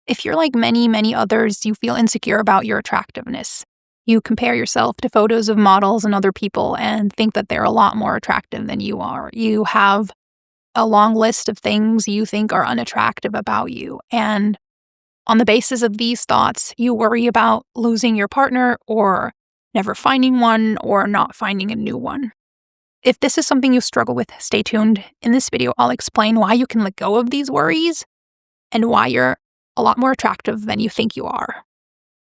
If you're like many, many others, you feel insecure about your attractiveness. You compare yourself to photos of models and other people and think that they're a lot more attractive than you are. You have a long list of things you think are unattractive about you. And on the basis of these thoughts, you worry about losing your partner or never finding one or not finding a new one. If this is something you struggle with, stay tuned. In this video, I'll explain why you can let go of these worries and why you're a lot more attractive than you think you are.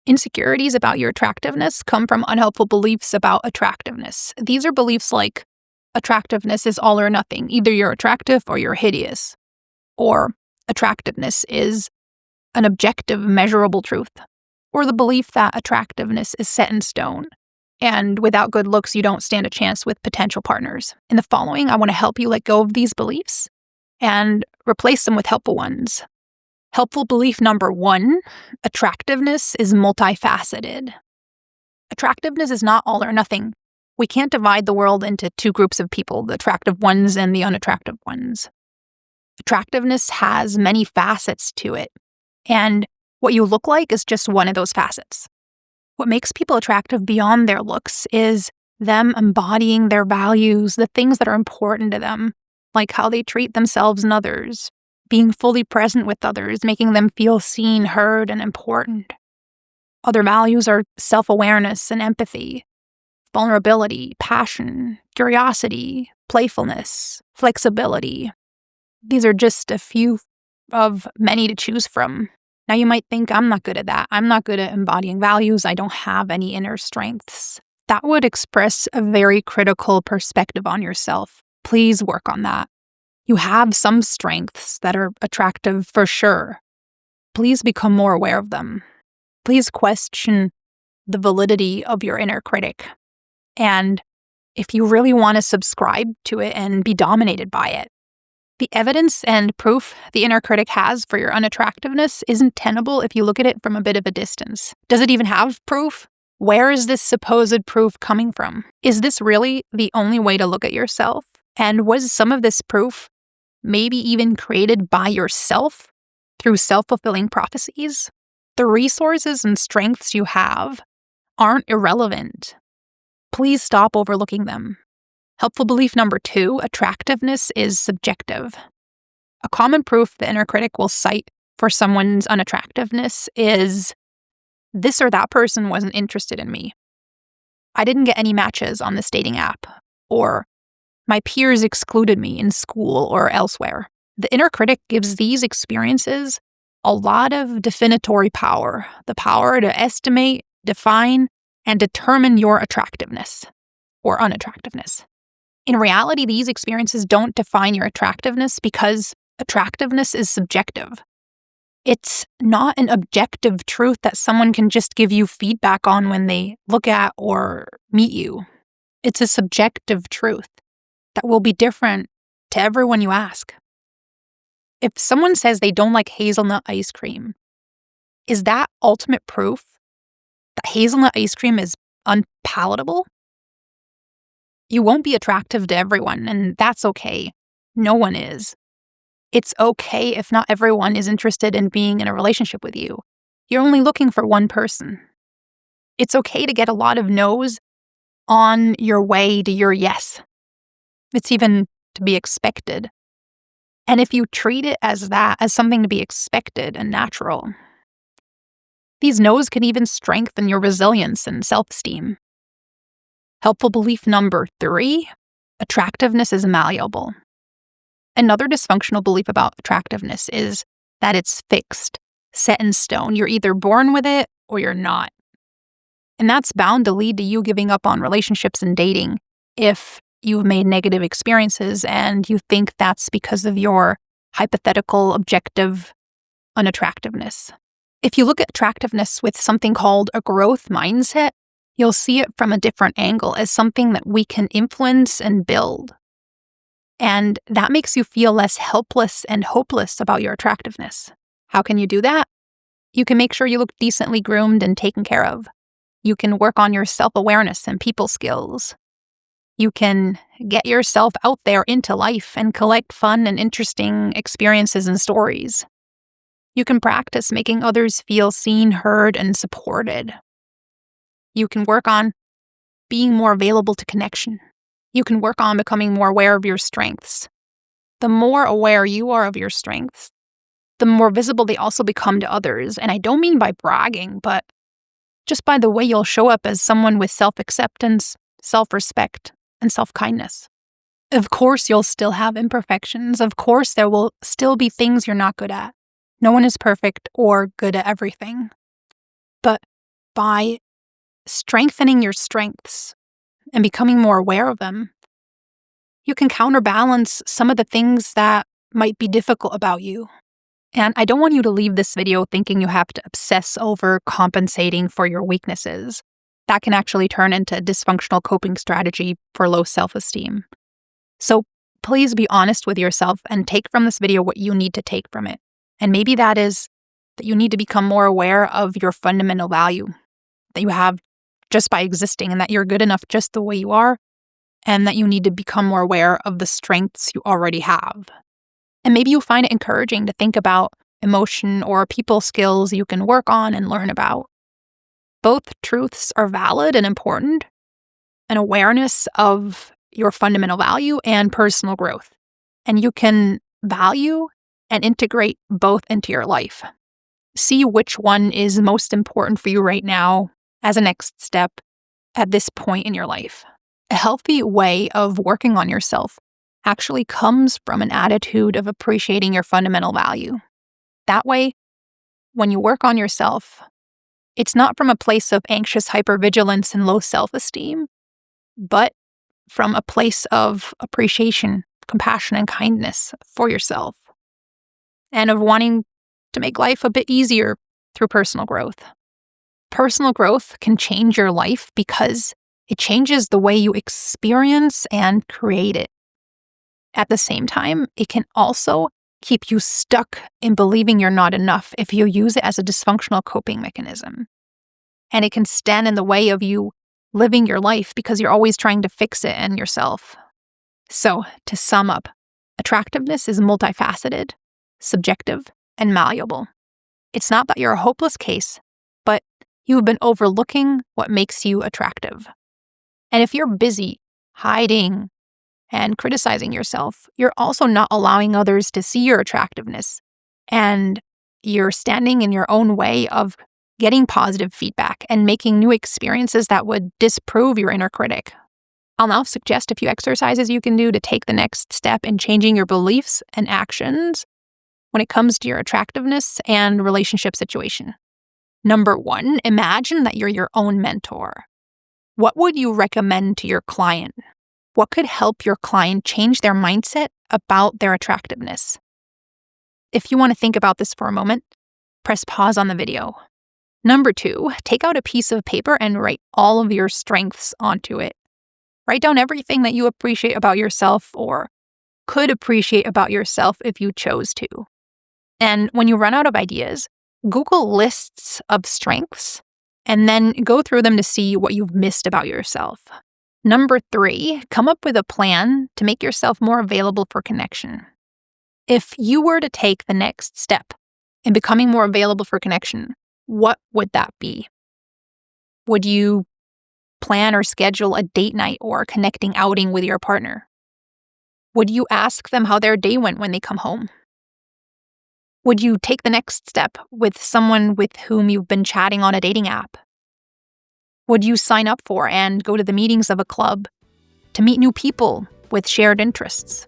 Insecurities about your attractiveness come from unhelpful beliefs about attractiveness. These are beliefs like attractiveness is all or nothing. Either you're attractive or you're hideous. Or attractiveness is an objective, measurable truth. Or the belief that attractiveness is set in stone. And without good looks, you don't stand a chance with potential partners. In the following, I want to help you let go of these beliefs and replace them with helpful ones. Helpful belief number 1, attractiveness is multifaceted. Attractiveness is not all or nothing. We can't divide the world into two groups of people, the attractive ones and the unattractive ones. Attractiveness has many facets to it, and what you look like is just one of those facets. What makes people attractive beyond their looks is them embodying their values, the things that are important to them, like how they treat themselves and others, being fully present with others, making them feel seen, heard, and important. Other values are self-awareness and empathy, vulnerability, passion, curiosity, playfulness, flexibility. These are just a few of many to choose from. Now you might think, I'm not good at that. I'm not good at embodying values. I don't have any inner strengths. That would express a very critical perspective on yourself. Please work on that. You have some strengths that are attractive for sure. Please become more aware of them. Please question the validity of your inner critic. And if you really want to subscribe to it and be dominated by it, the evidence and proof the inner critic has for your unattractiveness isn't tenable if you look at it from a bit of a distance. Does it even have proof? Where is this supposed proof coming from? Is this really the only way to look at yourself? And was some of this proof maybe even created by yourself through self-fulfilling prophecies? The resources and strengths you have aren't irrelevant. Please stop overlooking them. Helpful belief number 2, attractiveness is subjective. A common proof the inner critic will cite for someone's unattractiveness is, this or that person wasn't interested in me. I didn't get any matches on this dating app. Or, my peers excluded me in school or elsewhere. The inner critic gives these experiences a lot of definitory power, the power to estimate, define, and determine your attractiveness or unattractiveness. In reality, these experiences don't define your attractiveness because attractiveness is subjective. It's not an objective truth that someone can just give you feedback on when they look at or meet you. It's a subjective truth that will be different to everyone you ask. If someone says they don't like hazelnut ice cream, is that ultimate proof that hazelnut ice cream is unpalatable? You won't be attractive to everyone, and that's okay. No one is. It's okay if not everyone is interested in being in a relationship with you. You're only looking for one person. It's okay to get a lot of no's on your way to your yes. It's even to be expected. And if you treat it as that, as something to be expected and natural, these no's can even strengthen your resilience and self-esteem. Helpful belief number 3, attractiveness is malleable. Another dysfunctional belief about attractiveness is that it's fixed, set in stone. You're either born with it or you're not. And that's bound to lead to you giving up on relationships and dating if you've made negative experiences and you think that's because of your hypothetical, objective unattractiveness. If you look at attractiveness with something called a growth mindset, you'll see it from a different angle as something that we can influence and build. And that makes you feel less helpless and hopeless about your attractiveness. How can you do that? You can make sure you look decently groomed and taken care of. You can work on your self-awareness and people skills. You can get yourself out there into life and collect fun and interesting experiences and stories. You can practice making others feel seen, heard, and supported. You can work on being more available to connection. You can work on becoming more aware of your strengths. The more aware you are of your strengths, the more visible they also become to others. And I don't mean by bragging, but just by the way you'll show up as someone with self-acceptance, self-respect, and self-kindness. Of course, you'll still have imperfections. Of course, there will still be things you're not good at. No one is perfect or good at everything. But by strengthening your strengths and becoming more aware of them, you can counterbalance some of the things that might be difficult about you. And I don't want you to leave this video thinking you have to obsess over compensating for your weaknesses. That can actually turn into a dysfunctional coping strategy for low self-esteem. So please be honest with yourself and take from this video what you need to take from it. And maybe that is that you need to become more aware of your fundamental value that you have just by existing, and that you're good enough just the way you are, and that you need to become more aware of the strengths you already have. And maybe you find it encouraging to think about emotion or people skills you can work on and learn about. Both truths are valid and important, an awareness of your fundamental value and personal growth. And you can value and integrate both into your life. See which one is most important for you right now as a next step at this point in your life. A healthy way of working on yourself actually comes from an attitude of appreciating your fundamental value. That way, when you work on yourself, it's not from a place of anxious hypervigilance and low self-esteem, but from a place of appreciation, compassion, and kindness for yourself, and of wanting to make life a bit easier through personal growth. Personal growth can change your life because it changes the way you experience and create it. At the same time, it can also keep you stuck in believing you're not enough if you use it as a dysfunctional coping mechanism. And it can stand in the way of you living your life because you're always trying to fix it and yourself. So, to sum up, attractiveness is multifaceted, subjective, and malleable. It's not that you're a hopeless case, but you've been overlooking what makes you attractive. And if you're busy hiding and criticizing yourself, you're also not allowing others to see your attractiveness, and you're standing in your own way of getting positive feedback and making new experiences that would disprove your inner critic. I'll now suggest a few exercises you can do to take the next step in changing your beliefs and actions when it comes to your attractiveness and relationship situation. Number 1, imagine that you're your own mentor. What would you recommend to your client? What could help your client change their mindset about their attractiveness? If you want to think about this for a moment, press pause on the video. Number 2, take out a piece of paper and write all of your strengths onto it. Write down everything that you appreciate about yourself or could appreciate about yourself if you chose to. And when you run out of ideas, Google lists of strengths and then go through them to see what you've missed about yourself. Number 3, come up with a plan to make yourself more available for connection. If you were to take the next step in becoming more available for connection, what would that be? Would you plan or schedule a date night or a connecting outing with your partner? Would you ask them how their day went when they come home? Would you take the next step with someone with whom you've been chatting on a dating app? Would you sign up for and go to the meetings of a club to meet new people with shared interests?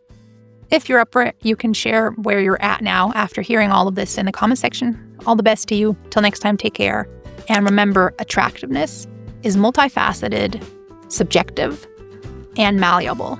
If you're up for it, you can share where you're at now after hearing all of this in the comment section. All the best to you. Till next time, take care. And remember, attractiveness is multifaceted, subjective, and malleable.